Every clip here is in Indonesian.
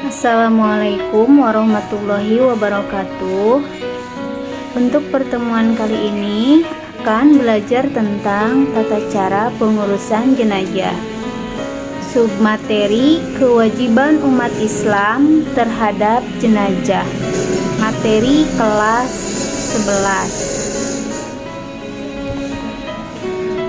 Assalamualaikum warahmatullahi wabarakatuh. Untuk pertemuan kali ini akan belajar tentang tata cara pengurusan jenazah. Submateri kewajiban umat Islam terhadap jenazah. Materi kelas 11.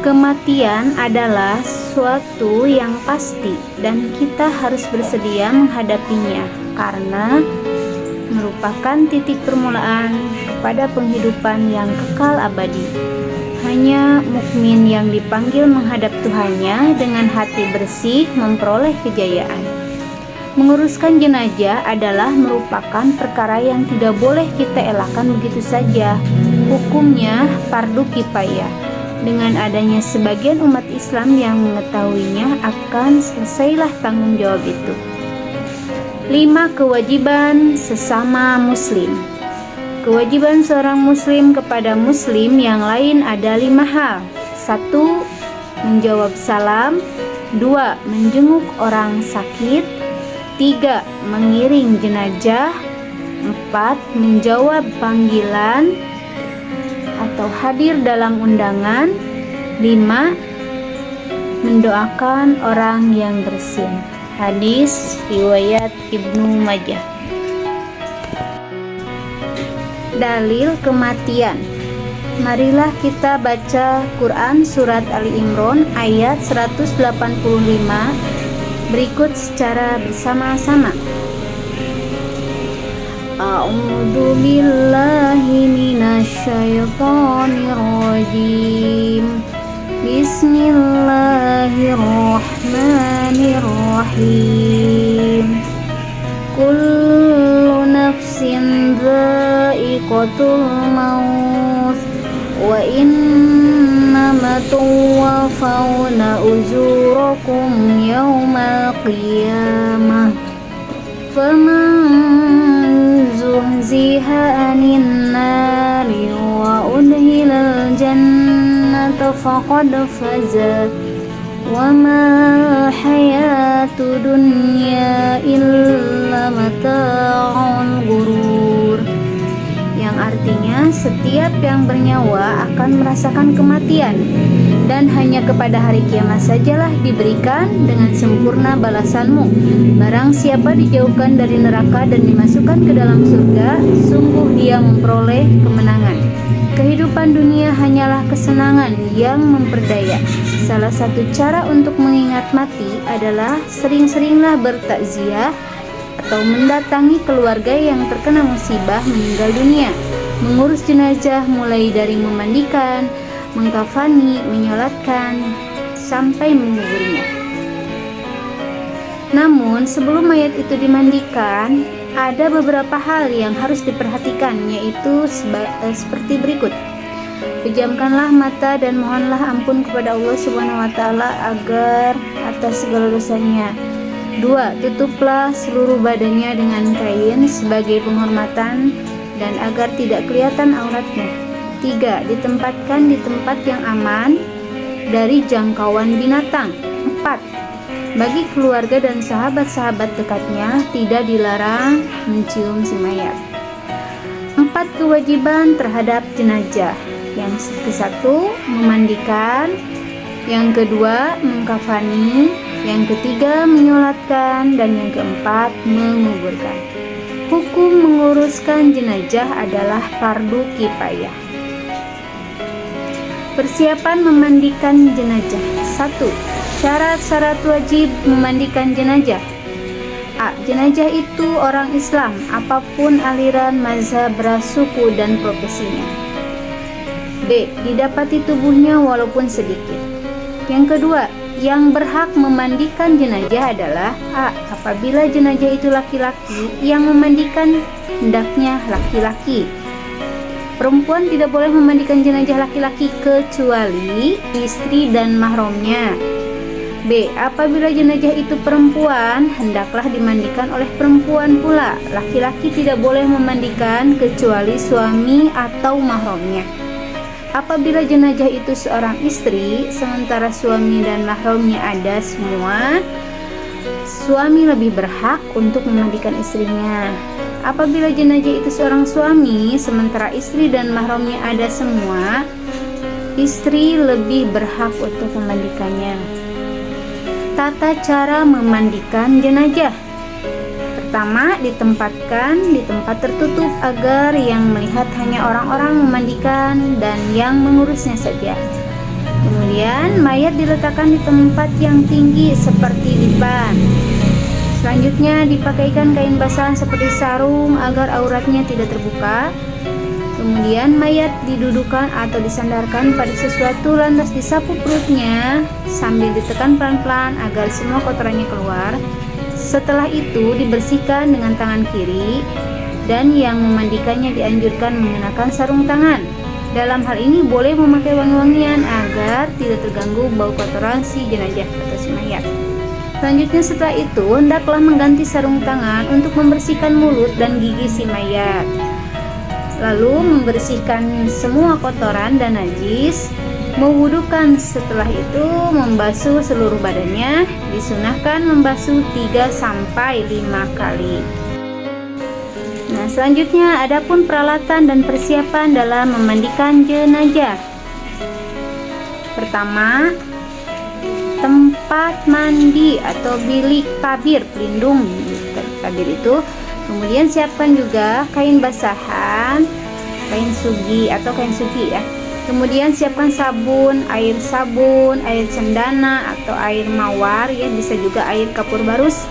Kematian adalah suatu yang pasti dan kita harus bersedia menghadapinya karena merupakan titik permulaan kepada penghidupan yang kekal abadi. Hanya mukmin yang dipanggil menghadap Tuhannya dengan hati bersih memperoleh kejayaan. Menguruskan jenazah adalah merupakan perkara yang tidak boleh kita elakkan begitu saja. Hukumnya fardu kifayah. Dengan adanya sebagian umat Islam yang mengetahuinya, akan selesailah tanggung jawab itu. 5 kewajiban sesama muslim. Kewajiban seorang muslim kepada muslim yang lain ada 5 hal. 1. Menjawab salam. 2. Menjenguk orang sakit. 3. Mengiring jenazah. 4. Menjawab panggilan atau hadir dalam undangan. 5. Mendoakan orang yang bersin. Hadis riwayat Ibnu Majah. Dalil kematian. Marilah kita baca Quran surat Ali Imran ayat 185 berikut secara bersama-sama. A'udzu billahi minasyaitonir rajim. Bismillahirrahmanirrahim. Kullu nafsin dha'iqatul maut wa innama tuwaffawna ujurakum yawmal qiyamah. Faman zuhziha 'anil nari wa udkhilal jannata faqad faza wa ma hayatud dunya illa mata'ul ghurur. Yang artinya setiap yang bernyawa akan merasakan kematian dan hanya kepada hari kiamat sajalah diberikan dengan sempurna balasanmu. Barang siapa dijauhkan dari neraka dan dimasukkan ke dalam surga, sungguh dia memperoleh kemenangan. Kehidupan dunia hanyalah kesenangan yang memperdaya. Salah satu cara untuk mengingat mati adalah sering-seringlah bertakziah atau mendatangi keluarga yang terkena musibah meninggal dunia. Mengurus jenazah mulai dari memandikan, mengkafani, menyolatkan, sampai menguburnya. Namun sebelum mayat itu dimandikan, ada beberapa hal yang harus diperhatikan, yaitu seperti berikut. Pejamkanlah mata dan mohonlah ampun kepada Allah Subhanahu wa taala agar atas segala dosanya. 2. Tutuplah seluruh badannya dengan kain sebagai penghormatan dan agar tidak kelihatan auratnya. 3. Ditempatkan di tempat yang aman dari jangkauan binatang. 4. Bagi keluarga dan sahabat-sahabat dekatnya tidak dilarang mencium si mayat. 4 kewajiban terhadap jenazah. Yang ke-1 memandikan, yang kedua mengkafani, yang ketiga menyolatkan, dan yang keempat menguburkan. Hukum menguruskan jenazah adalah fardu kifayah. Persiapan memandikan jenazah. 1. Syarat-syarat wajib memandikan jenazah. A. Jenazah itu orang Islam, apapun aliran, mazhab, ras, suku, dan profesinya. B. Didapati tubuhnya walaupun sedikit. Yang kedua, yang berhak memandikan jenazah adalah A. Apabila jenazah itu laki-laki, yang memandikan hendaknya laki-laki. Perempuan tidak boleh memandikan jenazah laki-laki kecuali istri dan mahramnya. B. Apabila jenazah itu perempuan, hendaklah dimandikan oleh perempuan pula. Laki-laki tidak boleh memandikan kecuali suami atau mahramnya. Apabila jenazah itu seorang istri, sementara suami dan mahramnya ada semua, suami lebih berhak untuk memandikan istrinya. Apabila jenazah itu seorang suami, sementara istri dan mahramnya ada semua, istri lebih berhak untuk memandikannya. Tata cara memandikan jenazah. Pertama, ditempatkan di tempat tertutup agar yang melihat hanya orang-orang memandikan dan yang mengurusnya saja. Kemudian, mayat diletakkan di tempat yang tinggi seperti dipan. Selanjutnya, dipakaikan kain basahan seperti sarung agar auratnya tidak terbuka. Kemudian, mayat didudukan atau disandarkan pada sesuatu, lantas disapu perutnya sambil ditekan pelan-pelan agar semua kotorannya keluar. Setelah itu, dibersihkan dengan tangan kiri dan yang memandikannya dianjurkan mengenakan sarung tangan. Dalam hal ini boleh memakai wangi-wangian agar tidak terganggu bau kotoran si jenazah atau si mayat. Selanjutnya, setelah itu hendaklah mengganti sarung tangan untuk membersihkan mulut dan gigi si mayat. Lalu membersihkan semua kotoran dan najis. Mewudukan, setelah itu membasuh seluruh badannya. Disunahkan membasuh 3-5 kali. Nah, selanjutnya adapun peralatan dan persiapan dalam memandikan jenazah. Pertama, tempat mandi atau bilik tabir, pelindung tabir itu. Kemudian siapkan juga kain basahan, kain sugi atau kain sugi ya. Kemudian siapkan sabun, air cendana atau air mawar ya, bisa juga air kapur barus.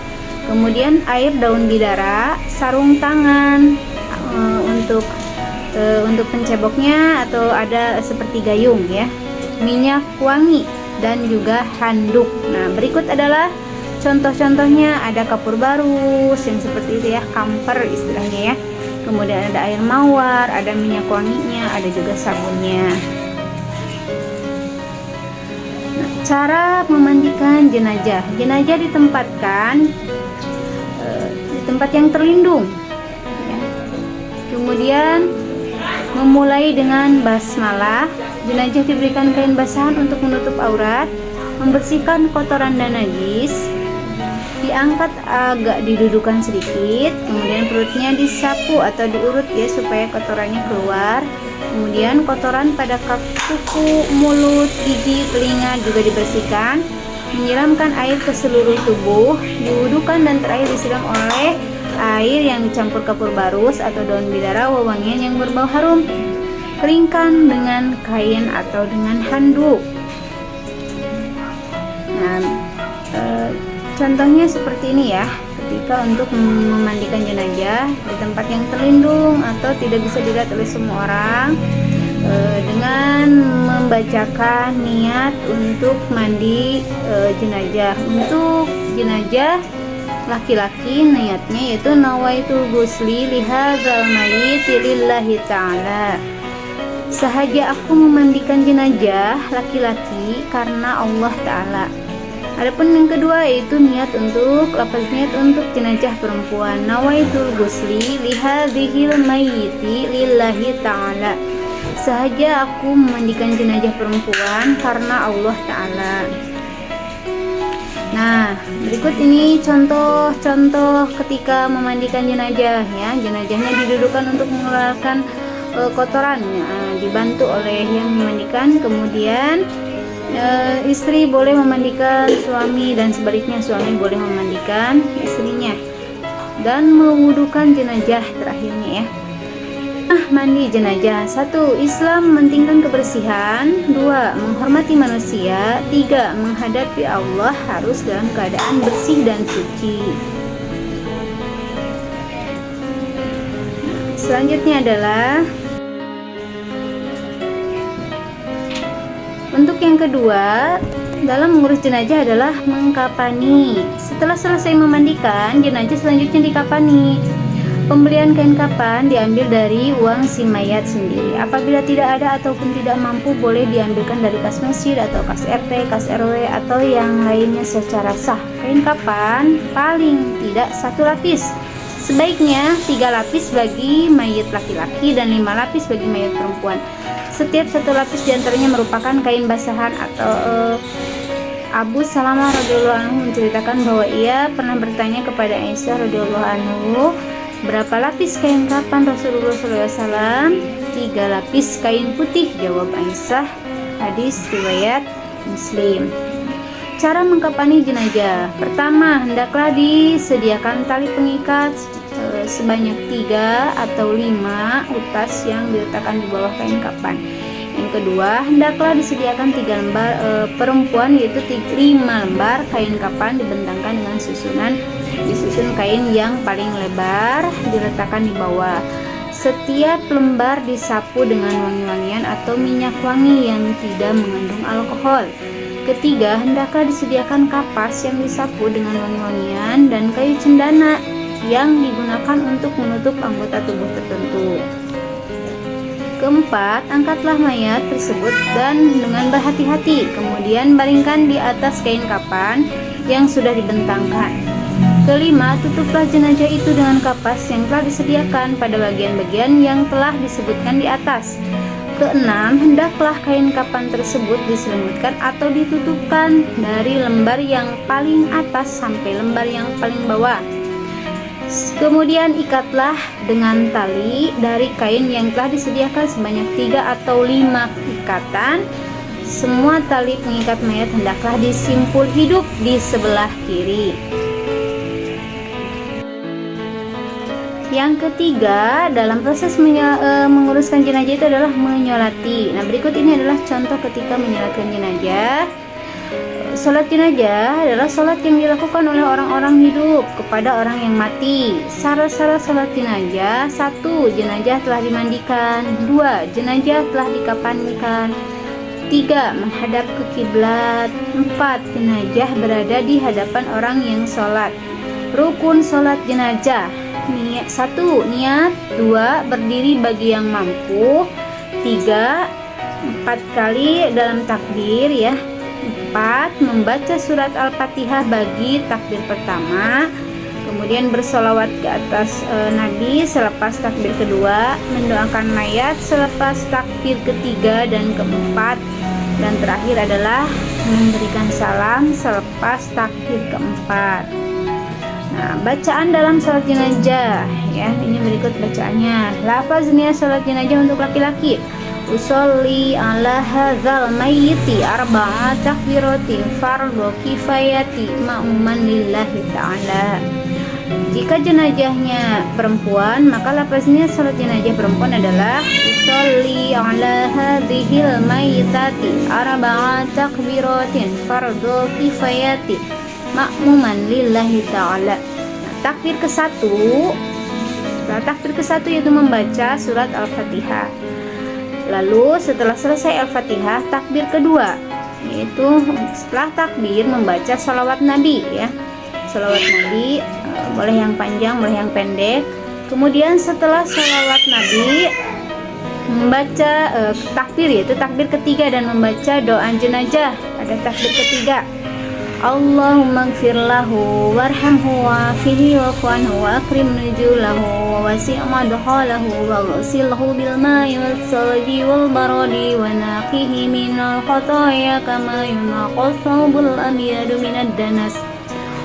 Kemudian air daun bidara, sarung tangan untuk penceboknya atau ada seperti gayung ya, minyak wangi dan juga handuk. Nah, berikut adalah contoh-contohnya. Ada kapur barus yang seperti itu ya, kamper istilahnya ya. Kemudian ada air mawar, ada minyak wanginya, ada juga sabunnya. Nah, cara memandikan jenazah. Jenazah ditempatkan di tempat yang terlindung ya. Kemudian memulai dengan basmalah. Jenazah diberikan kain basahan untuk menutup aurat, membersihkan kotoran dan najis. Diangkat agak didudukan sedikit, kemudian perutnya disapu atau diurut ya supaya kotorannya keluar. Kemudian kotoran pada kuku, mulut, gigi, telinga juga dibersihkan. Menyiramkan air ke seluruh tubuh, diwudukan dan terakhir disiram oleh air yang dicampur kapur barus atau daun bidara wewangian yang berbau harum. Keringkan dengan kain atau dengan handuk. Nah, contohnya seperti ini ya, ketika untuk memandikan jenazah di tempat yang terlindung atau tidak bisa dilihat oleh semua orang, dengan membacakan niat untuk mandi jenazah. Untuk jenazah laki-laki niatnya yaitu nawaitul ghusli lihadzal mayyit lillahi ta'ala. Sahaja aku memandikan jenazah laki-laki karena Allah Ta'ala. Adapun yang kedua yaitu niat untuk jenazah perempuan. Nawaitul ghusli lihadzihil mayyiti lillahi ta'ala. Sahaja aku memandikan jenazah perempuan karena Allah Ta'ala. Nah, berikut ini contoh-contoh ketika memandikan jenazah ya. Jenazahnya didudukan untuk mengeluarkan kotoran, dibantu oleh yang memandikan. Kemudian istri boleh memandikan suami dan sebaliknya suami boleh memandikan istrinya, dan mewudukan jenazah terakhirnya ya. Nah, mandi jenazah. 1. Islam mementingkan kebersihan. 2. Menghormati manusia. 3. Menghadapi Allah harus dalam keadaan bersih dan suci. Selanjutnya adalah untuk yang kedua dalam mengurus jenazah adalah mengkapani. Setelah selesai memandikan, jenazah selanjutnya dikapani. Pembelian kain kapan diambil dari uang si mayat sendiri. Apabila tidak ada ataupun tidak mampu, boleh diambilkan dari kas masjid atau kas RT, kas RW atau yang lainnya secara sah. Kain kapan paling tidak 1 lapis. Sebaiknya 3 lapis bagi mayat laki-laki dan 5 lapis bagi mayat perempuan. Setiap 1 lapis diantaranya merupakan kain basahan Abu Salamah radhiyallahu anhu menceritakan bahwa ia pernah bertanya kepada Aisyah radhiyallahu anhu, berapa lapis kain kafan Rasulullah SAW? 3 lapis kain putih, jawab Aisyah. Hadis riwayat Muslim. Cara mengkafani jenazah. Pertama, hendaklah disediakan tali pengikat sebanyak 3 atau 5 utas yang diletakkan di bawah kain kafan. Yang kedua, hendaklah disediakan 3 lembar perempuan, yaitu 5 lembar kain kafan dibentangkan dengan disusun kain yang paling lebar diletakkan di bawah. Setiap lembar disapu dengan wangi-wangian atau minyak wangi yang tidak mengandung alkohol. Ketiga, hendaklah disediakan kapas yang disapu dengan wangi-wangian dan kayu cendana yang digunakan untuk menutup anggota tubuh tertentu. Keempat, angkatlah mayat tersebut dan dengan berhati-hati, kemudian baringkan di atas kain kafan yang sudah dibentangkan. Kelima, tutuplah jenazah itu dengan kapas yang telah disediakan pada bagian-bagian yang telah disebutkan di atas. Keenam, hendaklah kain kafan tersebut diselimutkan atau ditutupkan dari lembar yang paling atas sampai lembar yang paling bawah. Kemudian ikatlah dengan tali dari kain yang telah disediakan sebanyak 3 atau 5 ikatan. Semua tali pengikat mayat hendaklah disimpul hidup di sebelah kiri. Yang ketiga, dalam proses menguruskan jenazah itu adalah menyolati. Nah, berikut ini adalah contoh ketika menyolatkan jenazah. Sholat jenazah adalah sholat yang dilakukan oleh orang-orang hidup kepada orang yang mati. Syarat-syarat sholat jenazah: 1. Jenazah telah dimandikan. 2. Jenazah telah dikafankan. 3. Menghadap ke kiblat. 4. Jenazah berada di hadapan orang yang sholat. Rukun sholat jenazah: 1. Niat. 2. Berdiri bagi yang mampu. 3. 4 kali dalam takbir, ya. 4. Membaca surat Al-Fatihah bagi takbir pertama, kemudian bersolawat ke atas Nabi selepas takbir kedua, mendoakan mayat selepas takbir ketiga dan keempat, dan terakhir adalah memberikan salam selepas takbir keempat. Nah, bacaan dalam salat jenazah, ya, ini berikut bacaannya. Lafaznya salat jenazah untuk laki-laki: usolli ala hadzal mayyiti arba'a takbiratin fardhu kifayati ma'muman lillahi ta'ala. Jika jenazahnya perempuan, maka lafaznya salat jenazah perempuan adalah usolli ala hadzihil mayyitati arba'a takbiratin fardhu kifayati ma'muman lillahi ta'ala. Takbir ke-1, takbir ke-1 yaitu membaca surat Al-Fatihah. Lalu setelah selesai Al-Fatihah, takbir kedua, yaitu setelah takbir membaca sholawat Nabi, ya. Sholawat Nabi boleh yang panjang, boleh yang pendek. Kemudian setelah sholawat Nabi membaca takbir, yaitu takbir ketiga, dan membaca doa jenazah pada takbir ketiga. Allahumma gfir lahu warhamhu wa'afihi wa'fu anhu wa akrim nuzulahu wa wasi' madkhalahu wa ghsilhu bil ma'i was salji wal baradi wa naqihi minal khataaya kama yunqas thawbul abyadu minad danas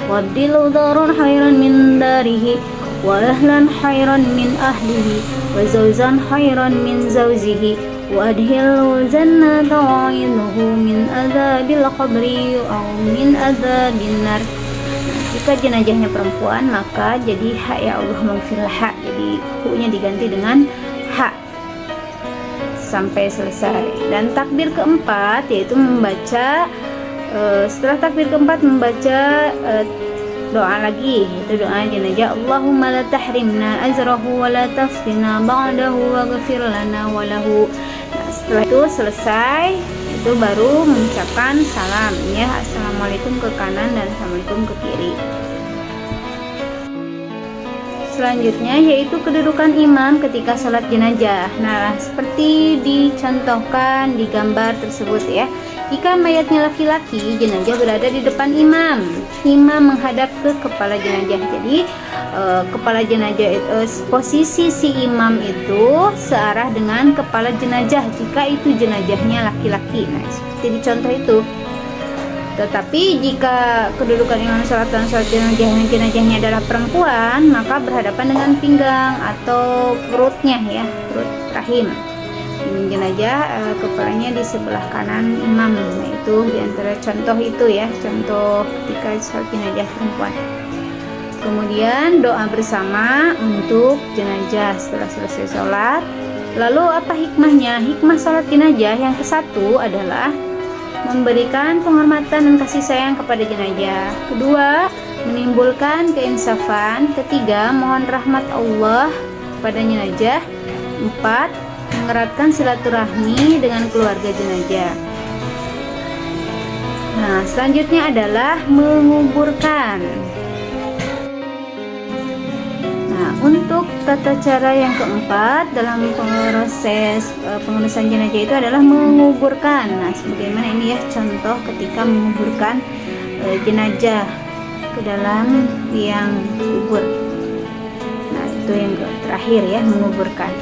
wabdilhu daran khairan min darihi wa ahlan khairan min ahlihi wa zawjan khairan min zawjihi wa adhilhu jannata wa'idhu min adzabil qabri aw min adzabin nar. Jika jenazahnya perempuan, maka jadi ha, ya Allah maghfirlah, jadi hu-nya diganti dengan ha sampai selesai. Dan takbir keempat yaitu membaca setelah takbir keempat membaca doa lagi, itu doa jenazah: Allahumma la tahrimna ajrahu wa la taftina ba'dahu waghfir lana wa lahu. Nah, setelah itu selesai, itu baru mengucapkan salam, ya, assalamualaikum ke kanan dan assalamualaikum ke kiri. Selanjutnya yaitu kedudukan imam ketika sholat jenazah. Nah, seperti dicontohkan di gambar tersebut, ya. Jika mayatnya laki-laki, jenazah berada di depan imam. Imam menghadap ke kepala jenazah. Jadi kepala jenazah posisi si imam itu searah dengan kepala jenazah jika itu jenazahnya laki-laki. Nah, seperti di contoh itu. Tetapi jika kedudukan imam sholat dan sholat jenazahnya adalah perempuan, maka berhadapan dengan pinggang atau perutnya ya, perut rahim. Jenazah kepalanya di sebelah kanan imam. Nah, itu diantara contoh itu ya, contoh ketika sholat jenazah perempuan. Kemudian doa bersama untuk jenazah setelah selesai sholat. Lalu apa hikmahnya? Hikmah sholat jenazah yang ke-1 adalah memberikan penghormatan dan kasih sayang kepada jenazah. Kedua, menimbulkan keinsafan. Ketiga, mohon rahmat Allah kepada jenazah. 4, mengeratkan silaturahmi dengan keluarga jenazah. Nah, selanjutnya adalah menguburkan. Nah, untuk tata cara yang keempat dalam proses pengurusan jenazah itu adalah menguburkan. Nah, sebagaimana ini ya contoh ketika menguburkan jenazah ke dalam liang kubur. Nah, itu yang terakhir ya, menguburkan.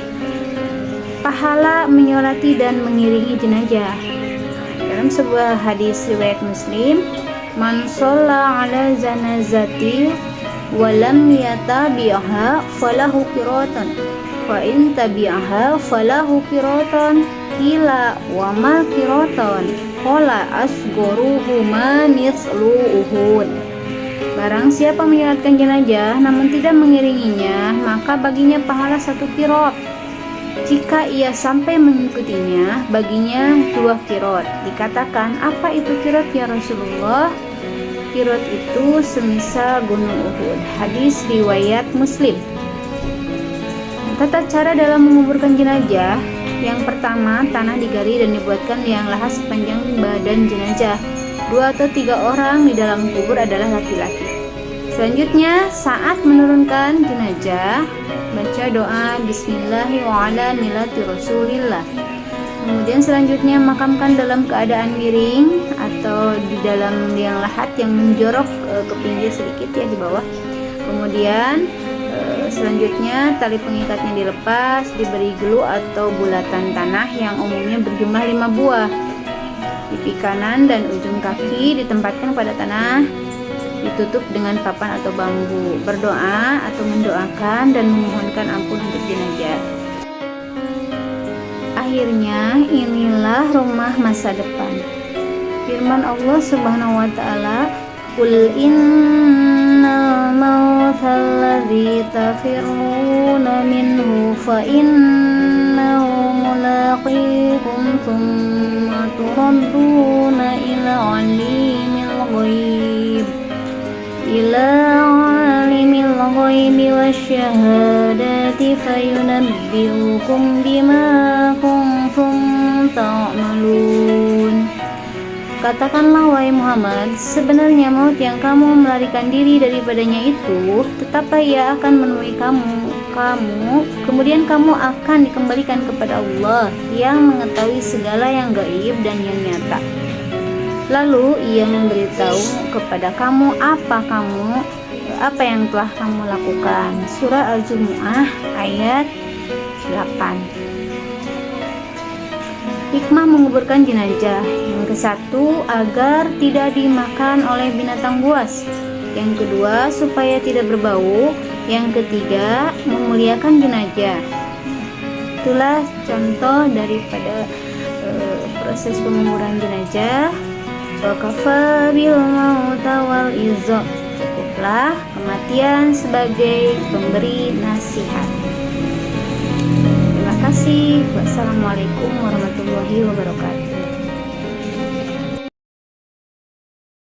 Pahala menyolati dan mengiringi jenazah. Dalam sebuah hadis riwayat Muslim, man shalla ala janazati walam yatabi'aha falahu qiratan fa in tabi'aha falahu qiratan qila wa ma qiratan qala asgharuhu ma mithlu uhud. Barang siapa menyolatkan jenazah namun tidak mengiringinya, maka baginya pahala 1 qirot. Jika ia sampai mengikutinya, baginya 2 qirot. Dikatakan, apa itu qirot ya Rasulullah? Qirot itu semisal gunung Uhud. Hadis riwayat Muslim. Tata cara dalam menguburkan jenazah. Yang pertama, tanah digali dan dibuatkan liang lahat sepanjang badan jenazah. 2 atau 3 orang di dalam kubur adalah laki-laki. Selanjutnya, saat menurunkan jenazah, baca doa Bismillahi wa ala millati Rasulillah. Kemudian selanjutnya makamkan dalam keadaan miring atau di dalam liang lahat yang menjorok ke pinggir sedikit ya di bawah. Kemudian selanjutnya tali pengikatnya dilepas, diberi glue atau bulatan tanah yang umumnya berjumlah 5 buah. Pipi kanan dan ujung kaki ditempatkan pada tanah, ditutup dengan papan atau bambu. Berdoa atau mendoakan dan memohonkan ampun untuk jenazah. Akhirnya inilah rumah masa depan. Firman Allah Subhanahu wa taala, "Qul innal mautal ladzi tafirruna minhu fa innahu mulaqikum tsumma turadduna ila alimil ghaib wasyahadati fayunabbi'ukum bima kuntum ta'malun." Katakanlah wahai Muhammad, sebenarnya maut yang kamu melarikan diri daripadanya itu tetaplah ia akan menemui kamu, kemudian kamu akan dikembalikan kepada Allah yang mengetahui segala yang gaib dan yang nyata. Lalu ia memberitahu kepada kamu apa yang telah kamu lakukan. Surah Al-Jumu'ah ayat 8. Hikmah menguburkan jenazah. Yang ke-1, agar tidak dimakan oleh binatang buas. Yang kedua, supaya tidak berbau. Yang ketiga, memuliakan jenazah. Itulah contoh daripada proses penguburan jenazah. Wa kafa bil mauta wal izza. Cukuplah kematian sebagai pemberi nasihat. Terima kasih. Wassalamualaikum warahmatullahi wabarakatuh.